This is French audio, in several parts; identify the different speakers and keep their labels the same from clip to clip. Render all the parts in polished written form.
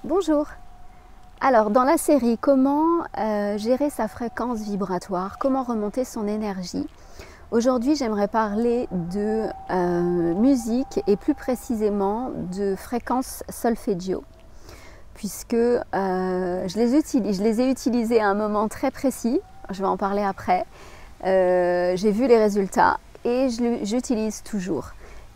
Speaker 1: Bonjour. Alors, dans la série comment gérer sa fréquence vibratoire, comment remonter son énergie, aujourd'hui j'aimerais parler de musique et plus précisément de fréquences solfeggio, puisque je les ai utilisées à un moment très précis, je vais en parler après, j'ai vu les résultats et j'utilise toujours.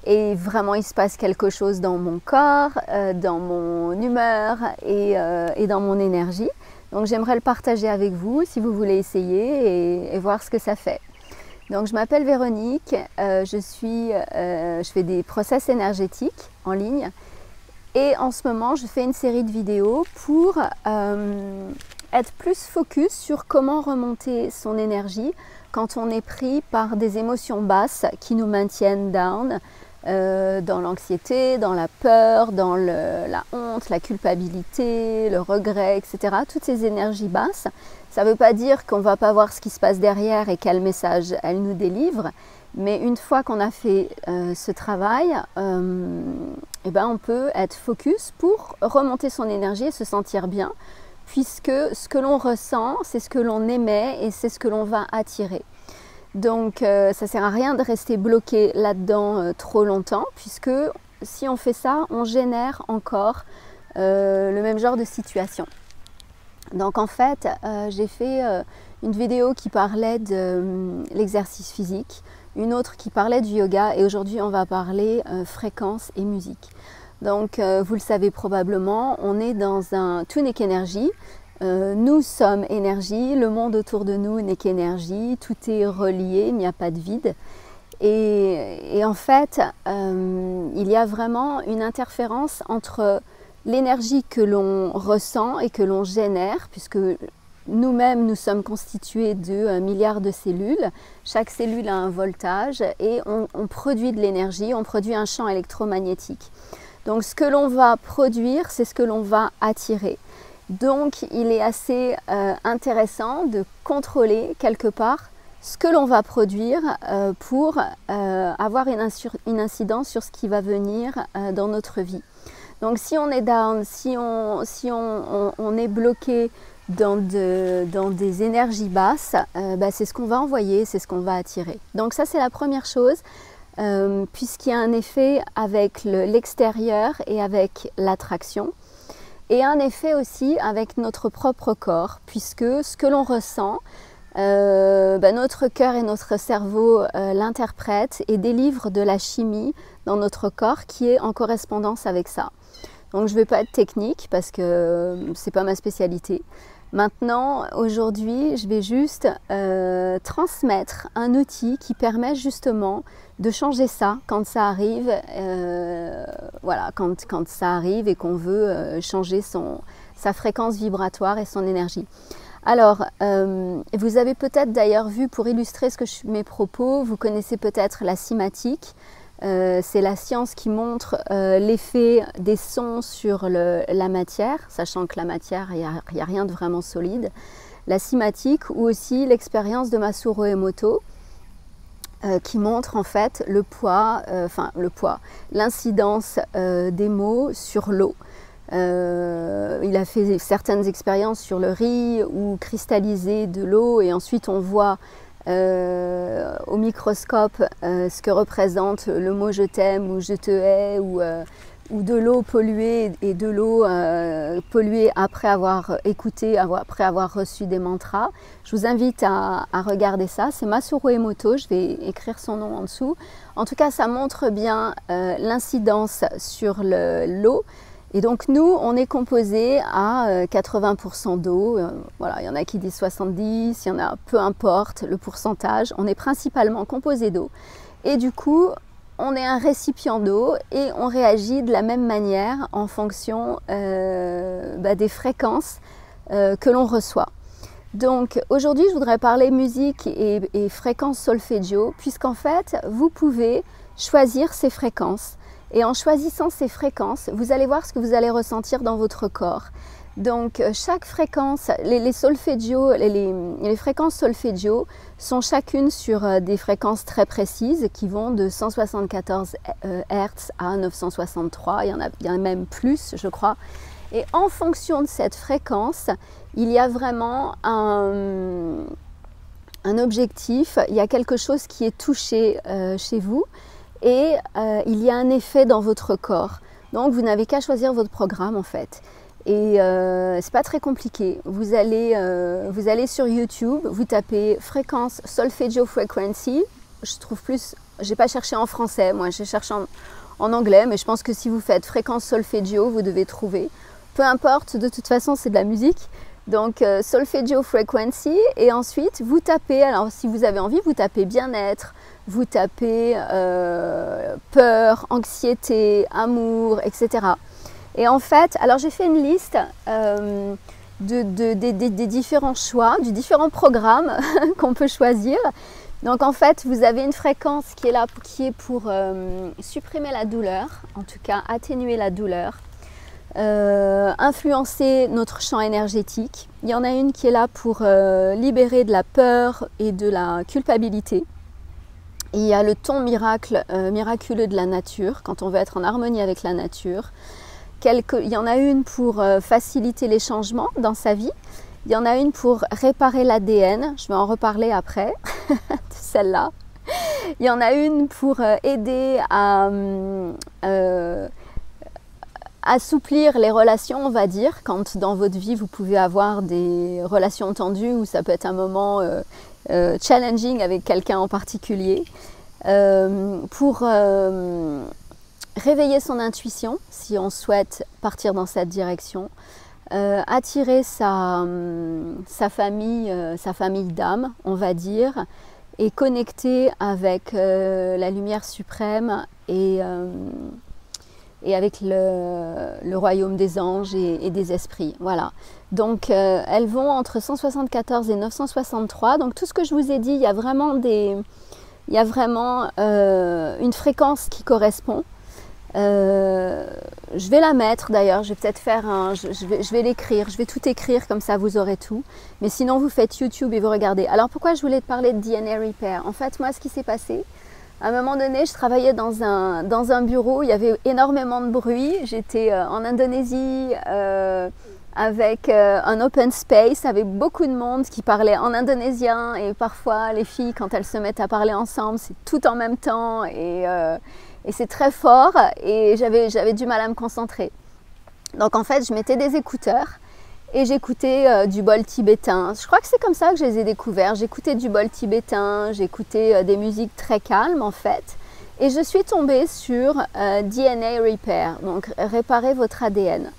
Speaker 1: Et vraiment, il se passe quelque chose dans mon corps, dans mon humeur et dans mon énergie. Donc j'aimerais le partager avec vous si vous voulez essayer et voir ce que ça fait. Donc je m'appelle Véronique, je fais des process énergétiques en ligne. Et en ce moment, je fais une série de vidéos pour être plus focus sur comment remonter son énergie quand on est pris par des émotions basses qui nous maintiennent down, dans l'anxiété, dans la peur, dans la honte, la culpabilité, le regret, etc. Toutes ces énergies basses, ça ne veut pas dire qu'on ne va pas voir ce qui se passe derrière et quel message elles nous délivrent, mais une fois qu'on a fait ce travail, on peut être focus pour remonter son énergie et se sentir bien, puisque ce que l'on ressent, c'est ce que l'on émet et c'est ce que l'on va attirer. Donc ça ne sert à rien de rester bloqué là-dedans trop longtemps, puisque si on fait ça, on génère encore le même genre de situation. Donc en fait, j'ai fait une vidéo qui parlait de l'exercice physique, une autre qui parlait du yoga, et aujourd'hui on va parler fréquence et musique. Donc vous le savez probablement, on est dans un tout n'est qu'énergie. Nous sommes énergie, le monde autour de nous n'est qu'énergie, tout est relié, il n'y a pas de vide. Et en fait, il y a vraiment une interférence entre l'énergie que l'on ressent et que l'on génère, puisque nous-mêmes, nous sommes constitués de milliards de cellules. Chaque cellule a un voltage et on produit de l'énergie, on produit un champ électromagnétique. Donc ce que l'on va produire, c'est ce que l'on va attirer. Donc il est assez intéressant de contrôler quelque part ce que l'on va produire pour avoir une incidence sur ce qui va venir dans notre vie. Donc si on est down, si on est bloqué dans des énergies basses, c'est ce qu'on va envoyer, c'est ce qu'on va attirer. Donc ça c'est la première chose, puisqu'il y a un effet avec l'extérieur et avec l'attraction. Et un effet aussi avec notre propre corps, puisque ce que l'on ressent, notre cœur et notre cerveau l'interprètent et délivrent de la chimie dans notre corps qui est en correspondance avec ça. Donc je ne vais pas être technique parce que ce n'est pas ma spécialité. Maintenant, aujourd'hui, je vais juste transmettre un outil qui permet justement de changer ça quand ça arrive, quand ça arrive et qu'on veut changer sa fréquence vibratoire et son énergie. Alors, vous avez peut-être d'ailleurs vu, pour illustrer mes propos, vous connaissez peut-être la cymatique. C'est la science qui montre l'effet des sons sur la matière, sachant que la matière, il n'y a rien de vraiment solide. La cymatique, ou aussi l'expérience de Masaru Emoto, qui montre en fait l'incidence des mots sur l'eau. Il a fait certaines expériences sur le riz ou cristalliser de l'eau, et ensuite on voit au microscope ce que représente le mot je t'aime ou je te hais, ou de l'eau polluée et de l'eau polluée après avoir écouté, après avoir reçu des mantras. Je vous invite à regarder ça, c'est Masaru Emoto, je vais écrire son nom en dessous. En tout cas, ça montre bien l'incidence sur l'eau. Et donc nous, on est composé à 80% d'eau, voilà, il y en a qui disent 70, il y en a, peu importe le pourcentage, on est principalement composé d'eau. Et du coup, on est un récipient d'eau et on réagit de la même manière en fonction des fréquences que l'on reçoit. Donc aujourd'hui, je voudrais parler musique et fréquences solfeggio, puisqu'en fait, vous pouvez choisir ces fréquences. Et en choisissant ces fréquences, vous allez voir ce que vous allez ressentir dans votre corps. Donc chaque fréquence, les fréquences solfeggio sont chacune sur des fréquences très précises qui vont de 174 Hz à 963, il y en a même plus je crois. Et en fonction de cette fréquence, il y a vraiment un objectif, il y a quelque chose qui est touché chez vous et il y a un effet dans votre corps. Donc vous n'avez qu'à choisir votre programme en fait. Et c'est pas très compliqué. Vous allez sur YouTube, vous tapez fréquence solfeggio frequency. Je trouve plus, j'ai pas cherché en français, moi j'ai cherché en anglais, mais je pense que si vous faites fréquence solfeggio, vous devez trouver. Peu importe, de toute façon c'est de la musique. Donc solfeggio frequency et ensuite vous tapez, alors si vous avez envie, vous tapez bien-être, vous tapez peur, anxiété, amour, etc. Et en fait, alors j'ai fait une liste des différents choix, du différents programmes qu'on peut choisir. Donc en fait, vous avez une fréquence qui est là, qui est pour supprimer la douleur, en tout cas atténuer la douleur. Influencer notre champ énergétique. Il y en a une qui est là pour libérer de la peur et de la culpabilité. Et il y a le ton miraculeux de la nature, quand on veut être en harmonie avec la nature. Il y en a une pour faciliter les changements dans sa vie. Il y en a une pour réparer l'ADN, je vais en reparler après, de celle-là. Il y en a une pour aider à assouplir les relations, on va dire, quand dans votre vie vous pouvez avoir des relations tendues ou ça peut être un moment challenging avec quelqu'un en particulier, pour réveiller son intuition si on souhaite partir dans cette direction, attirer sa famille d'âme, on va dire, et connecter avec la lumière suprême et avec le royaume des anges et des esprits. Voilà. Donc elles vont entre 174 et 963. Donc tout ce que je vous ai dit, il y a vraiment une fréquence qui correspond. Je vais la mettre d'ailleurs, je vais peut-être faire je vais l'écrire, je vais tout écrire comme ça vous aurez tout. Mais sinon vous faites YouTube et vous regardez. Alors pourquoi je voulais te parler de DNA Repair? En fait moi ce qui s'est passé, à un moment donné je travaillais dans un bureau, il y avait énormément de bruit, j'étais en Indonésie avec un open space, avec beaucoup de monde qui parlait en indonésien et parfois les filles quand elles se mettent à parler ensemble c'est tout en même temps et c'est très fort et j'avais du mal à me concentrer. Donc en fait, je mettais des écouteurs et j'écoutais du bol tibétain. Je crois que c'est comme ça que je les ai découverts. J'écoutais du bol tibétain, j'écoutais des musiques très calmes en fait. Et je suis tombée sur DNA Repair, donc réparer votre ADN.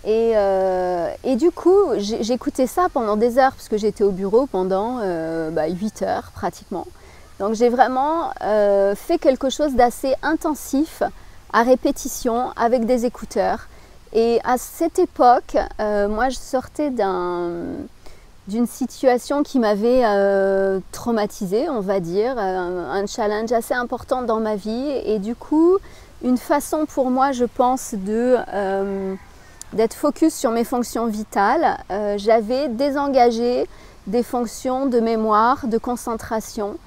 Speaker 1: Et du coup, j'écoutais ça pendant des heures parce que j'étais au bureau pendant 8 heures pratiquement. Donc j'ai vraiment fait quelque chose d'assez intensif à répétition avec des écouteurs. Et à cette époque, moi je sortais d'une situation qui m'avait traumatisée, on va dire, un challenge assez important dans ma vie. Et du coup, une façon pour moi, je pense, d'être focus sur mes fonctions vitales, j'avais désengagé des fonctions de mémoire, de concentration,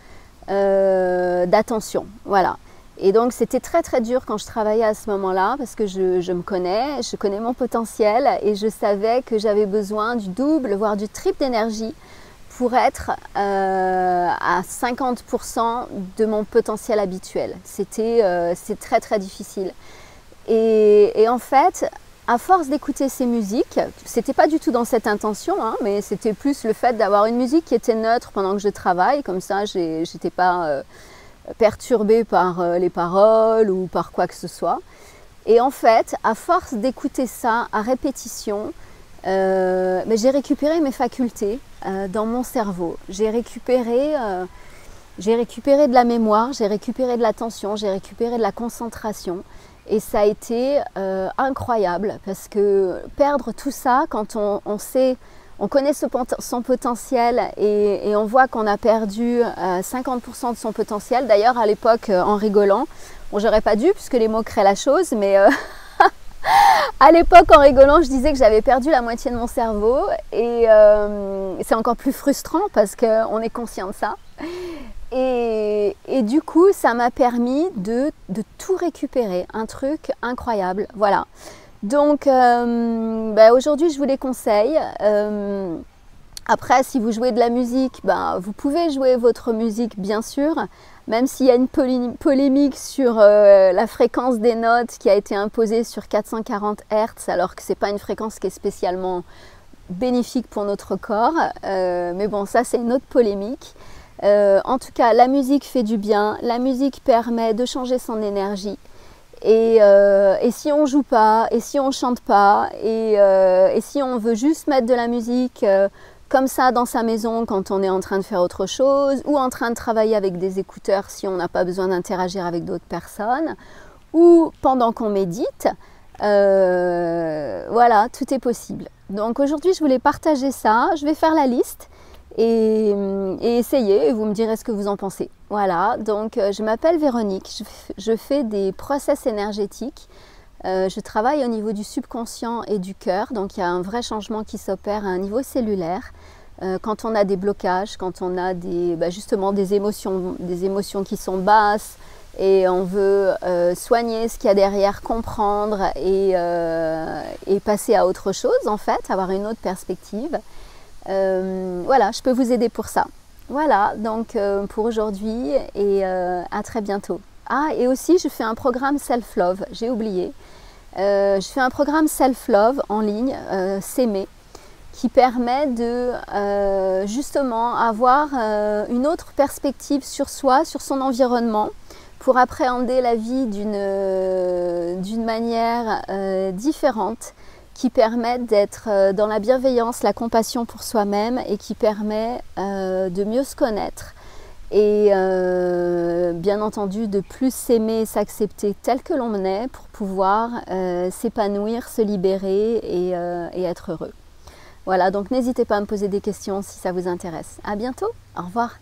Speaker 1: d'attention, voilà. Et donc c'était très très dur quand je travaillais à ce moment-là parce que je me connais, je connais mon potentiel et je savais que j'avais besoin du double, voire du triple d'énergie pour être à 50% de mon potentiel habituel. C'est très très difficile. Et en fait, à force d'écouter ces musiques, c'était pas du tout dans cette intention, hein, mais c'était plus le fait d'avoir une musique qui était neutre pendant que je travaille, comme ça j'étais pas perturbée par les paroles ou par quoi que ce soit. Et en fait, à force d'écouter ça à répétition, j'ai récupéré mes facultés dans mon cerveau. J'ai récupéré de la mémoire, j'ai récupéré de l'attention, j'ai récupéré de la concentration. Et ça a été incroyable parce que perdre tout ça quand on sait, on connaît son potentiel et on voit qu'on a perdu 50% de son potentiel. D'ailleurs à l'époque en rigolant, bon, j'aurais pas dû puisque les mots créent la chose, mais à l'époque en rigolant je disais que j'avais perdu la moitié de mon cerveau et c'est encore plus frustrant parce qu'on est conscient de ça. Et du coup, ça m'a permis de tout récupérer, un truc incroyable, voilà. Donc aujourd'hui je vous les conseille. Après, si vous jouez de la musique, vous pouvez jouer votre musique bien sûr, même s'il y a une polémique sur la fréquence des notes qui a été imposée sur 440 Hz, alors que ce n'est pas une fréquence qui est spécialement bénéfique pour notre corps. Mais bon, ça c'est une autre polémique. En tout cas, la musique fait du bien, la musique permet de changer son énergie. Et si on joue pas, et si on chante pas, et si on veut juste mettre de la musique comme ça dans sa maison quand on est en train de faire autre chose, ou en train de travailler avec des écouteurs si on n'a pas besoin d'interagir avec d'autres personnes, ou pendant qu'on médite, voilà, tout est possible. Donc aujourd'hui je voulais partager ça, je vais faire la liste et essayer, et vous me direz ce que vous en pensez. Voilà, donc je m'appelle Véronique, je fais des process énergétiques. Je travaille au niveau du subconscient et du cœur, donc il y a un vrai changement qui s'opère à un niveau cellulaire. Quand on a des blocages, quand on a justement des émotions qui sont basses et on veut soigner ce qu'il y a derrière, comprendre et passer à autre chose en fait, avoir une autre perspective. Voilà, je peux vous aider pour ça. Voilà, donc pour aujourd'hui et à très bientôt. Ah, et aussi je fais un programme Self-Love, j'ai oublié. Je fais un programme Self-Love en ligne, S'aimer, qui permet de justement avoir une autre perspective sur soi, sur son environnement, pour appréhender la vie d'une manière différente, qui permet d'être dans la bienveillance, la compassion pour soi-même et qui permet de mieux se connaître et bien entendu de plus s'aimer et s'accepter tel que l'on est pour pouvoir s'épanouir, se libérer et être heureux. Voilà, donc n'hésitez pas à me poser des questions si ça vous intéresse. À bientôt, au revoir.